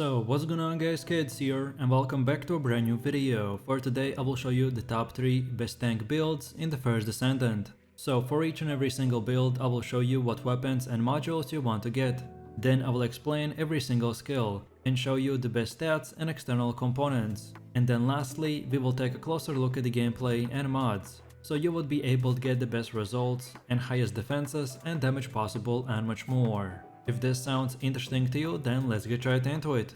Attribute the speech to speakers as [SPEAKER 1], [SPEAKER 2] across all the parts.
[SPEAKER 1] So what's going on guys, Kids here and welcome back to a brand new video. For today I will show you the top 3 best tank builds in the first Descendant. So for each and every single build I will show you what weapons and modules you want to get. Then I will explain every single skill and show you the best stats and external components. And then lastly we will take a closer look at the gameplay and mods, so you would be able to get the best results and highest defenses and damage possible and much more. If this sounds interesting to you, then let's get right into it.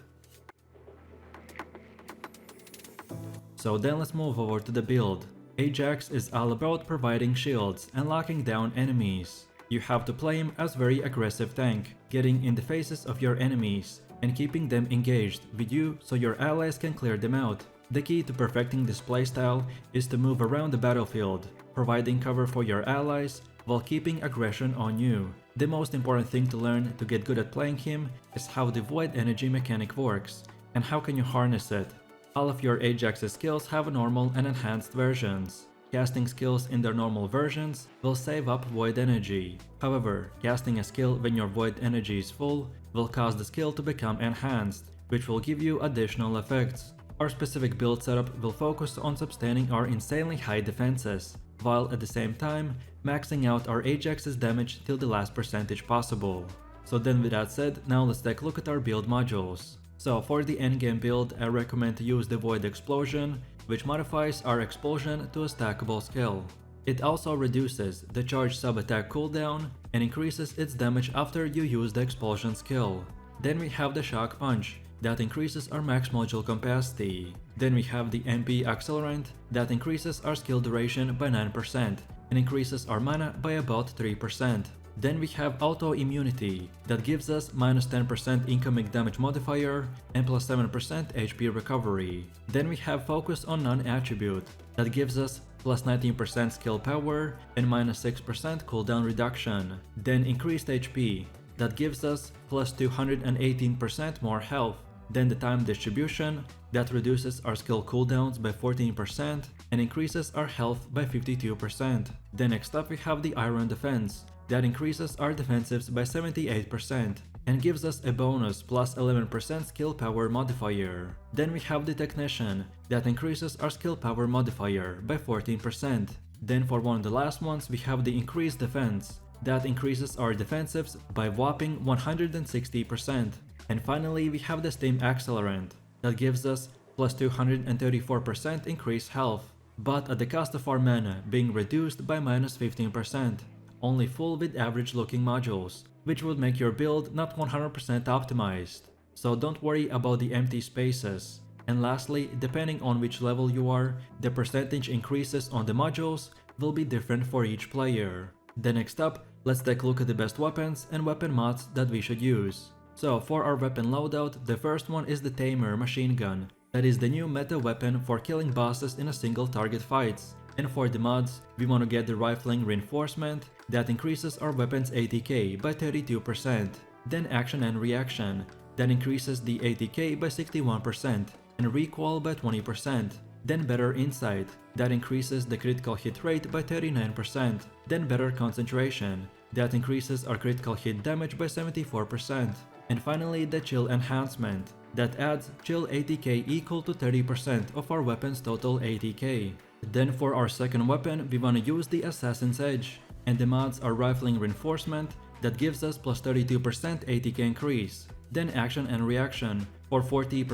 [SPEAKER 1] So then let's move over to the build. Ajax is all about providing shields and locking down enemies. You have to play him as very aggressive tank, getting in the faces of your enemies and keeping them engaged with you so your allies can clear them out. The key to perfecting this playstyle is to move around the battlefield, providing cover for your allies while keeping aggression on you. The most important thing to learn to get good at playing him is how the void energy mechanic works and how can you harness it. All of your Ajax's skills have normal and enhanced versions. Casting skills in their normal versions will save up void energy. However, casting a skill when your void energy is full will cause the skill to become enhanced, which will give you additional effects. Our specific build setup will focus on sustaining our insanely high defenses, while at the same time maxing out our Ajax's damage till the last percentage possible. So then with that said, now let's take a look at our build modules. So for the endgame build I recommend to use the Void Explosion, which modifies our explosion to a stackable skill. It also reduces the charge sub-attack cooldown and increases its damage after you use the explosion skill. Then we have the Shock Punch, that increases our max module capacity. Then we have the MP Accelerant, that increases our skill duration by 9% and increases our mana by about 3%. Then we have Auto Immunity, that gives us minus 10% incoming damage modifier and plus 7% HP recovery. Then we have Focus on Non-Attribute, that gives us plus 19% skill power and minus 6% cooldown reduction. Then Increased HP, that gives us plus 218% more health. Then the Time Distribution, that reduces our skill cooldowns by 14% and increases our health by 52%. Then next up we have the Iron Defense, that increases our defensives by 78% and gives us a bonus plus 11% skill power modifier. Then we have the Technician, that increases our skill power modifier by 14%. Then for one of the last ones we have the Increased Defense, that increases our defensives by whopping 160%. And finally we have the Steam Accelerant, that gives us plus 234% increased health, but at the cost of our mana being reduced by minus 15%, only full with average looking modules, which would make your build not 100% optimized. So don't worry about the empty spaces. And lastly, depending on which level you are, the percentage increases on the modules will be different for each player. Then next up, let's take a look at the best weapons and weapon mods that we should use. So for our weapon loadout, the first one is the Tamer Machine Gun, that is the new meta weapon for killing bosses in a single target fights. And for the mods, we want to get the Rifling Reinforcement, that increases our weapon's ATK by 32%. Then Action and Reaction, that increases the ATK by 61% and recoil by 20%. Then Better Insight, that increases the critical hit rate by 39%. Then Better Concentration, that increases our critical hit damage by 74%. And finally the Chill Enhancement, that adds Chill ATK equal to 30% of our weapon's total ATK. Then for our second weapon we want to use the Assassin's Edge, and the mods are Rifling Reinforcement, that gives us plus 32% ATK increase. Then Action and Reaction for 40%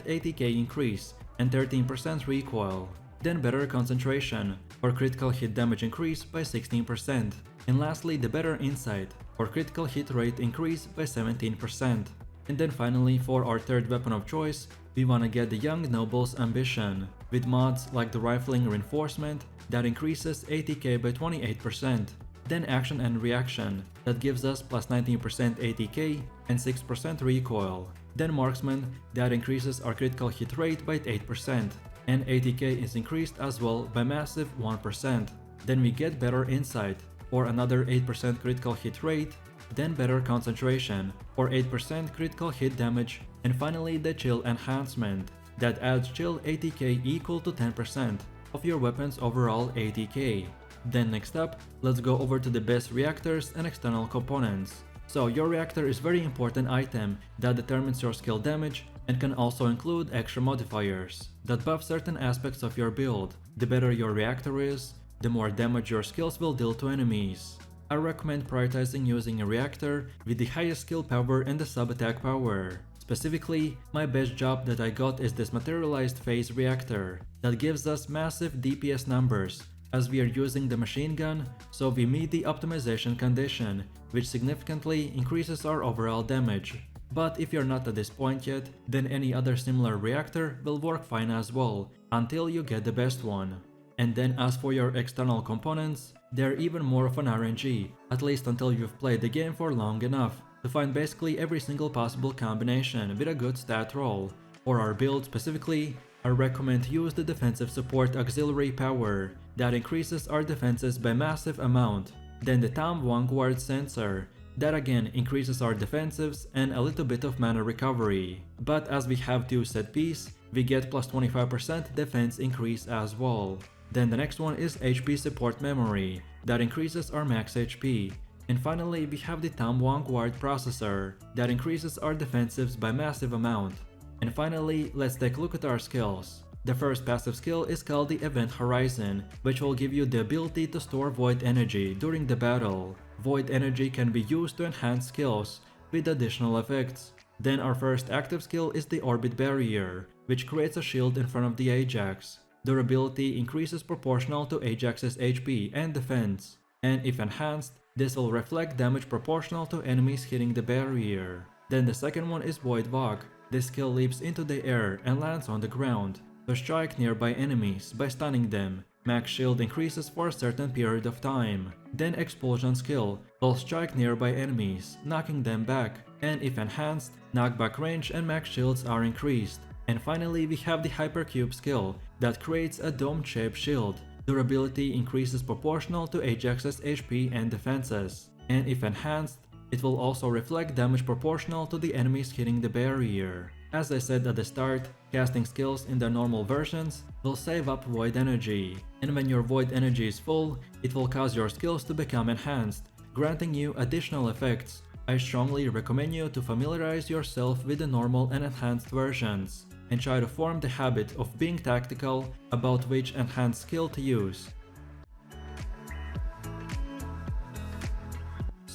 [SPEAKER 1] ATK increase and 13% recoil. Then Better Concentration for critical hit damage increase by 16%. And lastly the Better Insight for critical hit rate increase by 17%. And then finally for our third weapon of choice, we wanna get the Young Noble's Ambition, with mods like the Rifling Reinforcement, that increases ATK by 28%. Then Action and Reaction, that gives us plus 19% ATK and 6% recoil. Then Marksman, that increases our critical hit rate by 8%, and ATK is increased as well by massive 1%. Then we get Better Insight for another 8% critical hit rate, then Better Concentration for 8% critical hit damage, and finally the Chill Enhancement, that adds Chill ATK equal to 10% of your weapon's overall ATK. Then next up, let's go over to the best reactors and external components. So your reactor is very important item that determines your skill damage and can also include extra modifiers that buff certain aspects of your build. The better your reactor is, the more damage your skills will deal to enemies. I recommend prioritizing using a reactor with the highest skill power and the sub-attack power. Specifically, my best job that I got is this materialized phase reactor that gives us massive DPS numbers as we are using the machine gun, so we meet the optimization condition, which significantly increases our overall damage. But if you're not at this point yet, then any other similar reactor will work fine as well, until you get the best one. And then as for your external components, they're even more of an RNG, at least until you've played the game for long enough to find basically every single possible combination with a good stat roll. For our build specifically, I recommend to use the defensive support auxiliary power that increases our defenses by massive amount, then the Tam Vanguard sensor that again increases our defensives and a little bit of mana recovery. But as we have two set piece, we get plus 25% defense increase as well. Then the next one is HP support memory that increases our max HP. And finally we have the Tam Vanguard processor that increases our defensives by massive amount. And finally, let's take a look at our skills. The first passive skill is called the Event Horizon, which will give you the ability to store void energy during the battle. Void energy can be used to enhance skills with additional effects. Then our first active skill is the Orbit Barrier, which creates a shield in front of the Ajax. Durability increases proportional to Ajax's HP and defense, and if enhanced, this will reflect damage proportional to enemies hitting the barrier. Then the second one is Void Walk. This skill leaps into the air and lands on the ground to strike nearby enemies by stunning them. Max shield increases for a certain period of time. Then Explosion skill will strike nearby enemies, knocking them back, and if enhanced, knockback range and max shields are increased. And finally we have the Hypercube skill that creates a dome-shaped shield. Durability increases proportional to Ajax's HP and defenses, and if enhanced, it will also reflect damage proportional to the enemies hitting the barrier. As I said at the start, casting skills in their normal versions will save up void energy, and when your void energy is full, it will cause your skills to become enhanced, granting you additional effects. I strongly recommend you to familiarize yourself with the normal and enhanced versions, and try to form the habit of being tactical about which enhanced skill to use.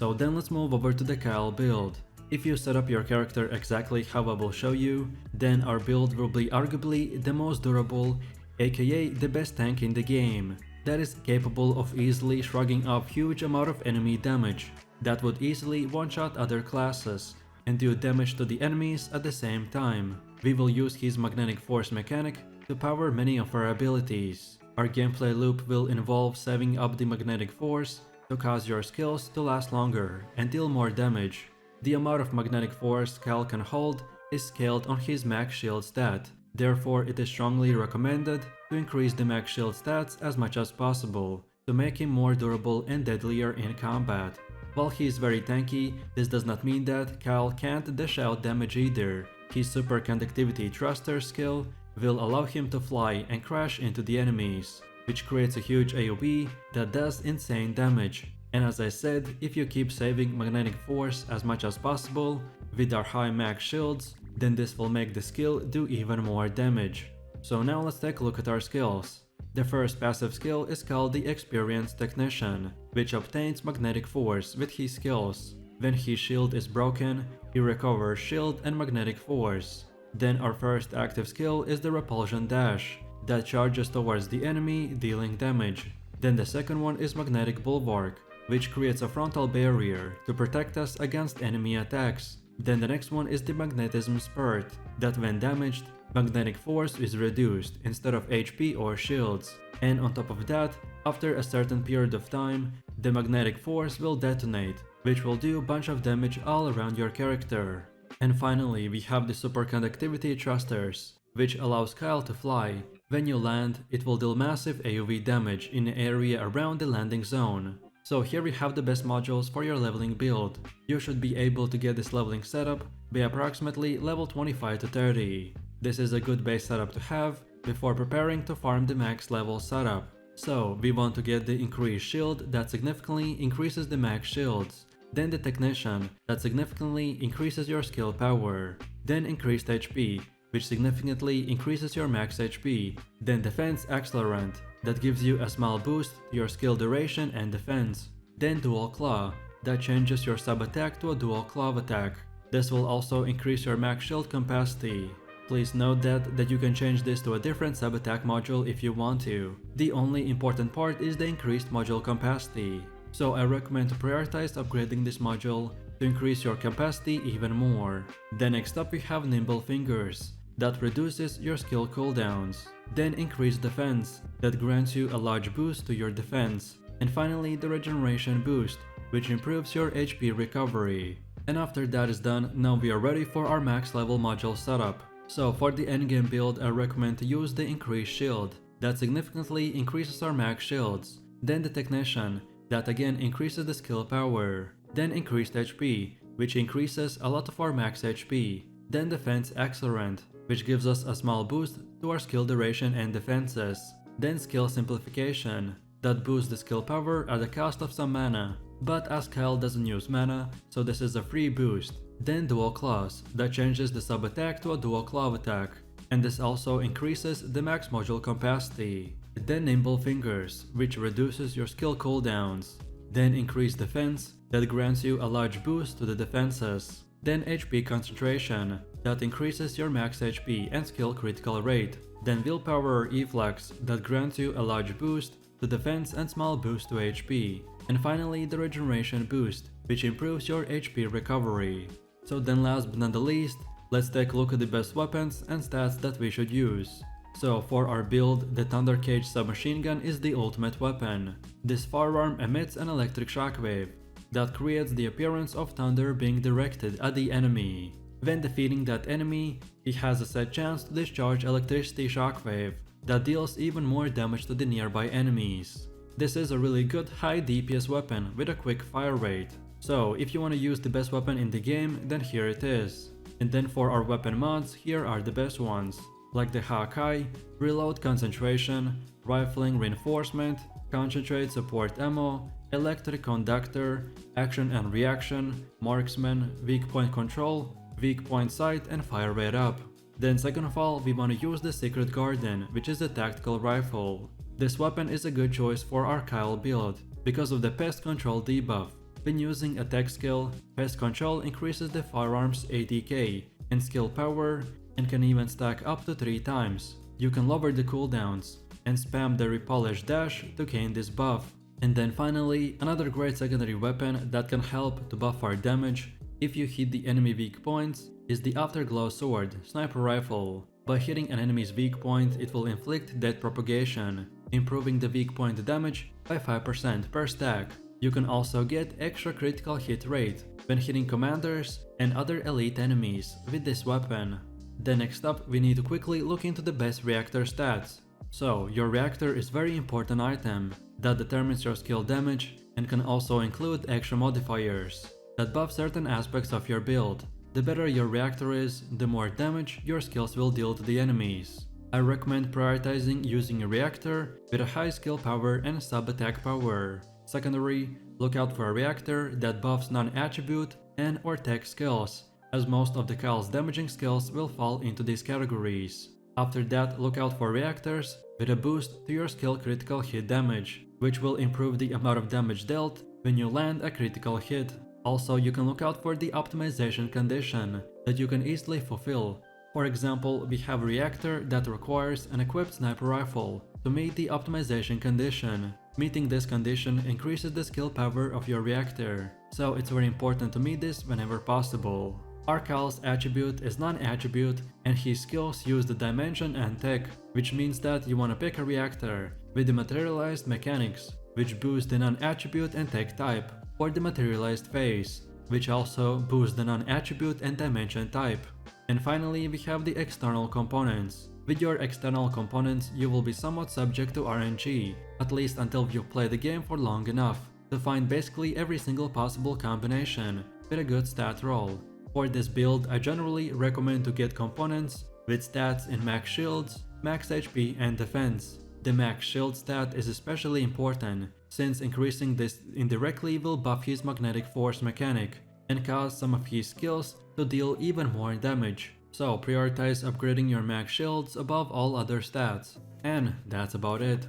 [SPEAKER 1] So then let's move over to the Kyle build. If you set up your character exactly how I will show you, then our build will be arguably the most durable, aka the best tank in the game, that is capable of easily shrugging off huge amount of enemy damage, that would easily one-shot other classes, and do damage to the enemies at the same time. We will use his magnetic force mechanic to power many of our abilities. Our gameplay loop will involve saving up the magnetic force to cause your skills to last longer and deal more damage. The amount of magnetic force Cal can hold is scaled on his max shield stat, therefore it is strongly recommended to increase the max shield stats as much as possible to make him more durable and deadlier in combat. While he is very tanky, this does not mean that Cal can't dish out damage either. His super conductivity thruster skill will allow him to fly and crash into the enemies, which creates a huge AoE that does insane damage. And as I said, if you keep saving magnetic force as much as possible with our high max shields, then this will make the skill do even more damage. So now let's take a look at our skills. The first passive skill is called the Experienced Technician, which obtains magnetic force with his skills. When his shield is broken, he recovers shield and magnetic force. Then our first active skill is the Repulsion Dash, that charges towards the enemy, dealing damage. Then the second one is Magnetic Bulwark, which creates a frontal barrier to protect us against enemy attacks. Then the next one is the Magnetism Spurt, that when damaged, magnetic force is reduced instead of HP or shields. And on top of that, after a certain period of time, the magnetic force will detonate, which will do a bunch of damage all around your character. And finally, we have the Superconductivity Thrusters, which allows Kyle to fly. When you land, it will deal massive AoE damage in the area around the landing zone. So here we have the best modules for your leveling build. You should be able to get this leveling setup by approximately level 25 to 30. This is a good base setup to have before preparing to farm the max level setup. So we want to get the increased shield that significantly increases the max shields. then the Technician, that significantly increases your skill power, then Increased HP, which significantly increases your max HP, then Defense Accelerant, that gives you a small boost to your skill duration and defense, then Dual Claw, that changes your sub attack to a dual claw attack. This will also increase your max shield capacity. Please note that you can change this to a different sub attack module if you want to. The only important part is the increased module capacity. So I recommend to prioritize upgrading this module to increase your capacity even more. Then next up we have Nimble Fingers, that reduces your skill cooldowns. Then Increased Defense, that grants you a large boost to your defense. And finally the Regeneration Boost, which improves your HP recovery. And after that is done, now we are ready for our max level module setup. So for the endgame build, I recommend to use the Increased Shield, that significantly increases our max shields. Then the Technician, that again increases the skill power. Then Increased HP, which increases a lot of our max HP. Then Defense Accelerant, which gives us a small boost to our skill duration and defenses. Then Skill Simplification, that boosts the skill power at the cost of some mana. But as Kyle doesn't use mana, so this is a free boost. Then Dual Claws, that changes the sub attack to a dual claw attack, and this also increases the max module capacity. Then Nimble Fingers, which reduces your skill cooldowns. Then Increased Defense, that grants you a large boost to the defenses. Then HP Concentration, that increases your max HP and skill critical rate. Then Willpower Reflex, that grants you a large boost to defense and small boost to HP. And finally the Regeneration Boost, which improves your HP recovery. So then last but not the least, let's take a look at the best weapons and stats that we should use. So for our build, the Thunder Cage submachine gun is the ultimate weapon. This firearm emits an electric shockwave that creates the appearance of thunder being directed at the enemy. When defeating that enemy, he has a set chance to discharge electricity shockwave that deals even more damage to the nearby enemies. This is a really good high DPS weapon with a quick fire rate. So if you want to use the best weapon in the game, then here it is. And then for our weapon mods, here are the best ones, like the Hawkeye, Reload Concentration, Rifling Reinforcement, Concentrate Support Ammo, Electric Conductor, Action and Reaction, Marksman, Weak Point Control, Weak Point Sight, and Fire Rate Up. Then second of all, we want to use the Secret Garden, which is a tactical rifle. This weapon is a good choice for our Kyle build, because of the Pest Control debuff. When using a tech skill, Pest Control increases the firearm's ATK and skill power and can even stack up to 3 times. You can lower the cooldowns and spam the Repolish Dash to gain this buff. And then finally, another great secondary weapon that can help to buff our damage if you hit the enemy weak points is the Afterglow Sword Sniper Rifle. By hitting an enemy's weak point, it will inflict death propagation, improving the weak point damage by 5% per stack. You can also get extra critical hit rate when hitting commanders and other elite enemies with this weapon. Then next up, we need to quickly look into the best reactor stats. So your reactor is very important item that determines your skill damage and can also include extra modifiers that buff certain aspects of your build. The better your reactor is, the more damage your skills will deal to the enemies. I recommend prioritizing using a reactor with a high skill power and sub attack power. Secondary, look out for a reactor that buffs non-attribute and or tech skills, as most of the Kyle's damaging skills will fall into these categories. After that, look out for reactors with a boost to your skill critical hit damage, which will improve the amount of damage dealt when you land a critical hit. Also, you can look out for the optimization condition that you can easily fulfill. For example, we have a reactor that requires an equipped sniper rifle to meet the optimization condition. Meeting this condition increases the skill power of your reactor, so it's very important to meet this whenever possible. Kyle's attribute is non-attribute and his skills use the dimension and tech, which means that you want to pick a reactor with the materialized mechanics, which boost the non-attribute and tech type, or the materialized phase, which also boosts the non-attribute and dimension type. And finally, we have the external components. With your external components, you will be somewhat subject to RNG, at least until you've played the game for long enough to find basically every single possible combination with a good stat roll. For this build, I generally recommend to get components with stats in max shields, max HP and defense. The max shield stat is especially important, since increasing this indirectly will buff his magnetic force mechanic and cause some of his skills to deal even more damage. So prioritize upgrading your max shields above all other stats. And that's about it.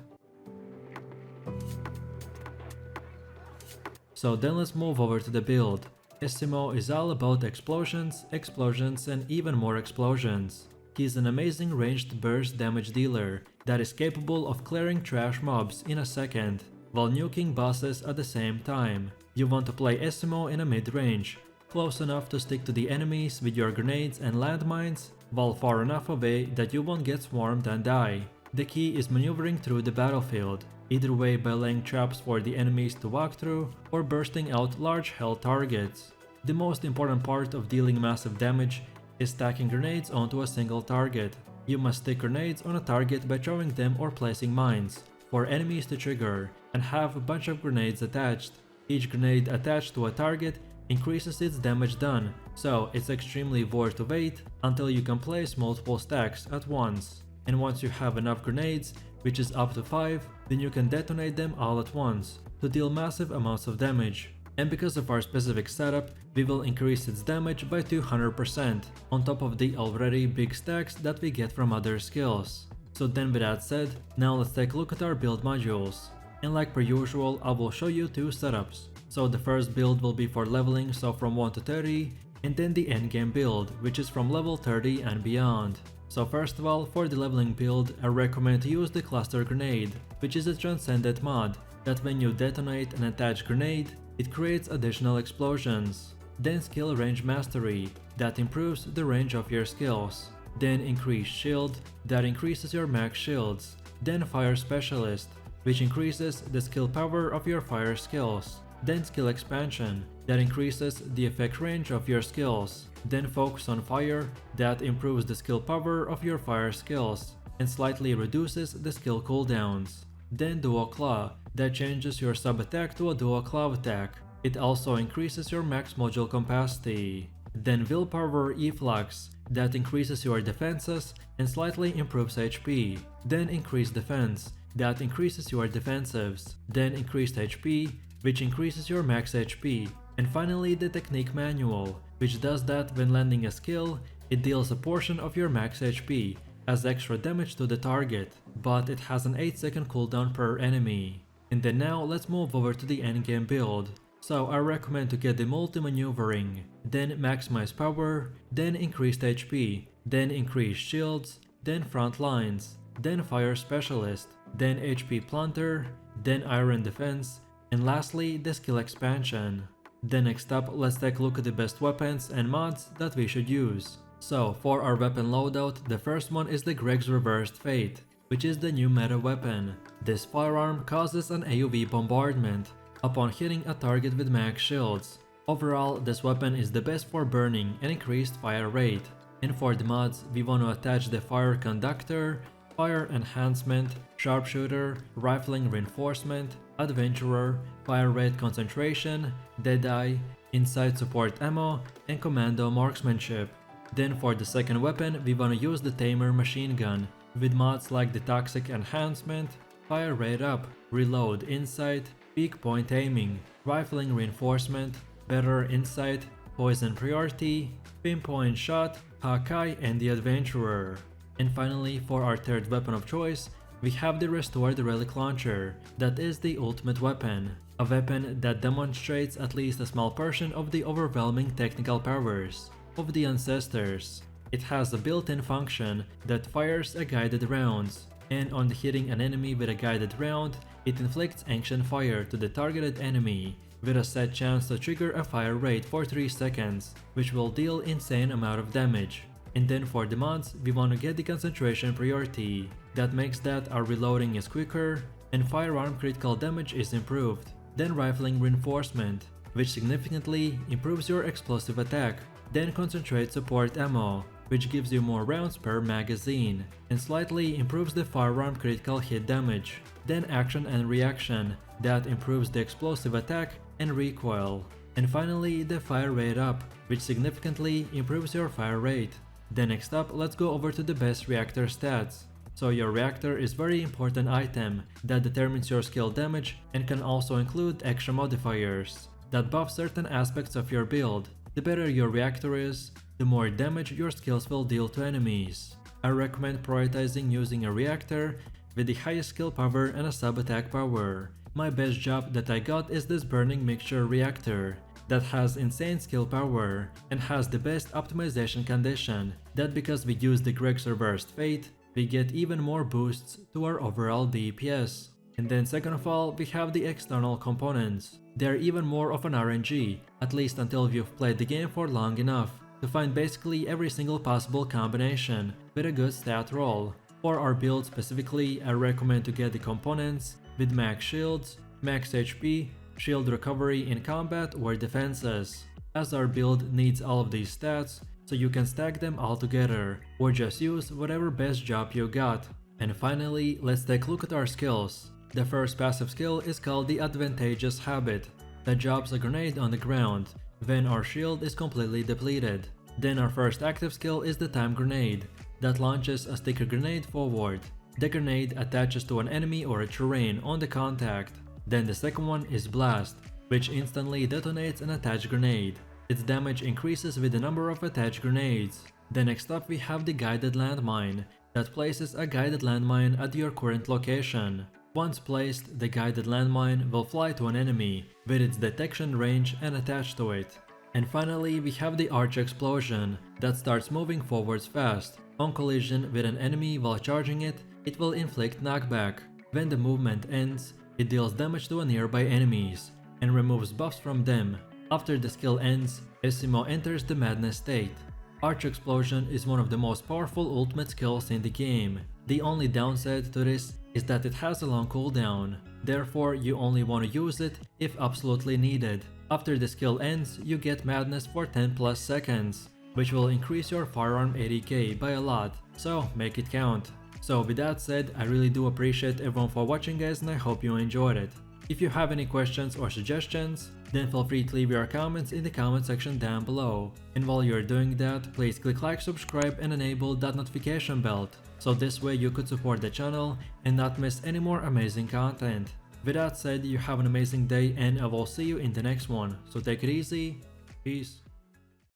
[SPEAKER 1] So then let's move over to the build. Esiemo is all about explosions, explosions and even more explosions. He's an amazing ranged burst damage dealer that is capable of clearing trash mobs in a second, while nuking bosses at the same time. You want to play Esiemo in a mid-range, close enough to stick to the enemies with your grenades and landmines, while far enough away that you won't get swarmed and die. The key is maneuvering through the battlefield, either way by laying traps for the enemies to walk through or bursting out large held targets. The most important part of dealing massive damage is stacking grenades onto a single target. You must stick grenades on a target by throwing them or placing mines for enemies to trigger and have a bunch of grenades attached. Each grenade attached to a target increases its damage done, so it's extremely worth to wait until you can place multiple stacks at once. And once you have enough grenades, which is up to 5, then you can detonate them all at once to deal massive amounts of damage. And because of our specific setup, we will increase its damage by 200% on top of the already big stacks that we get from other skills. So then with that said, now let's take a look at our build modules. And like per usual, I will show you two setups. So the first build will be for leveling, so from 1 to 30, and then the endgame build, which is from level 30 and beyond. So first of all, for the leveling build, I recommend to use the cluster grenade, which is a Transcendant mod, that when you detonate an attached grenade, it creates additional explosions. Then skill range mastery, that improves the range of your skills. Then increased shield, that increases your max shields. Then fire specialist, which increases the skill power of your fire skills. Then skill expansion, that increases the effect range of your skills. Then focus on fire, that improves the skill power of your fire skills and slightly reduces the skill cooldowns. Then dual claw, that changes your sub attack to a dual claw attack. It also increases your max module capacity. Then willpower efflux, that increases your defenses and slightly improves HP. Then increased defense, that increases your defensives. Then increased HP, which increases your max HP. And finally the technique manual, which does that when landing a skill, it deals a portion of your max HP as extra damage to the target, but it has an 8-second cooldown per enemy. And then now let's move over to the endgame build. So I recommend to get the multi-maneuvering, then maximize power, then increased HP, then increased shields, then front lines, then fire specialist, then HP planter, then iron defense, and lastly the skill expansion. Then next up, let's take a look at the best weapons and mods that we should use. So for our weapon loadout, the first one is the Greg's Reversed Fate, which is the new meta weapon. This firearm causes an AoE bombardment upon hitting a target with max shields. Overall, this weapon is the best for burning and increased fire rate. And for the mods, we want to attach the Fire Conductor, Fire Enhancement, Sharpshooter, Rifling Reinforcement, Adventurer, Fire Rate Concentration, Deadeye, Inside Support Ammo, and Commando Marksmanship. Then for the second weapon, we want to use the Tamer Machine Gun, with mods like the Toxic Enhancement, Fire Rate Up, Reload Insight, Peak Point Aiming, Rifling Reinforcement, Better Insight, Poison Priority, Pinpoint Shot, Hawkeye, and the Adventurer. And finally, for our third weapon of choice, we have the Restored Relic Launcher, that is the ultimate weapon, a weapon that demonstrates at least a small portion of the overwhelming technical powers of the Ancestors. It has a built-in function that fires a guided rounds, and on hitting an enemy with a guided round, it inflicts Ancient Fire to the targeted enemy, with a set chance to trigger a fire rate for 3 seconds, which will deal insane amount of damage. And then for the mods, we want to get the Concentration Priority, that makes that our reloading is quicker, and firearm critical damage is improved. Then Rifling Reinforcement, which significantly improves your explosive attack. Then Concentrate Support Ammo, which gives you more rounds per magazine, and slightly improves the firearm critical hit damage. Then Action and Reaction, that improves the explosive attack and recoil. And finally the Fire Rate Up, which significantly improves your fire rate. Then next up, let's go over to the best reactor stats. So your reactor is very important item that determines your skill damage and can also include extra modifiers that buff certain aspects of your build. The better your reactor is, the more damage your skills will deal to enemies. I recommend prioritizing using a reactor with the highest skill power and a sub-attack power. My best job that I got is this burning mixture reactor that has insane skill power and has the best optimization condition that because we use the Greg's reversed fate, we get even more boosts to our overall DPS. And then second of all, we have the external components. They're even more of an RNG, at least until you've played the game for long enough to find basically every single possible combination with a good stat roll. For our build specifically, I recommend to get the components with max shields, max HP, shield recovery in combat or defenses, as our build needs all of these stats, so you can stack them all together, or just use whatever best job you got. And finally, let's take a look at our skills. The first passive skill is called the Advantageous Habit, that drops a grenade on the ground when our shield is completely depleted. Then our first active skill is the Time Grenade, that launches a sticker grenade forward. The grenade attaches to an enemy or a terrain on the contact. Then the second one is Blast, which instantly detonates an attached grenade. Its damage increases with the number of attached grenades. Then next up we have the Guided Landmine, that places a guided landmine at your current location. Once placed, the guided landmine will fly to an enemy with its detection range and attach to it. And finally we have the Arch Explosion, that starts moving forwards fast. On collision with an enemy while charging it, it will inflict knockback. When the movement ends, it deals damage to nearby enemies and removes buffs from them. After the skill ends, Esiemo enters the madness state. Arch Explosion is one of the most powerful ultimate skills in the game. The only downside to this is that it has a long cooldown, therefore you only want to use it if absolutely needed. After the skill ends, you get madness for 10 plus seconds, which will increase your firearm ADK by a lot, so make it count. So with that said, I really do appreciate everyone for watching guys, and I hope you enjoyed it. If you have any questions or suggestions, then feel free to leave your comments in the comment section down below. And while you're doing that, please click like, subscribe and enable that notification bell, so this way you could support the channel and not miss any more amazing content. With that said, you have an amazing day and I will see you in the next one, so take it easy, peace.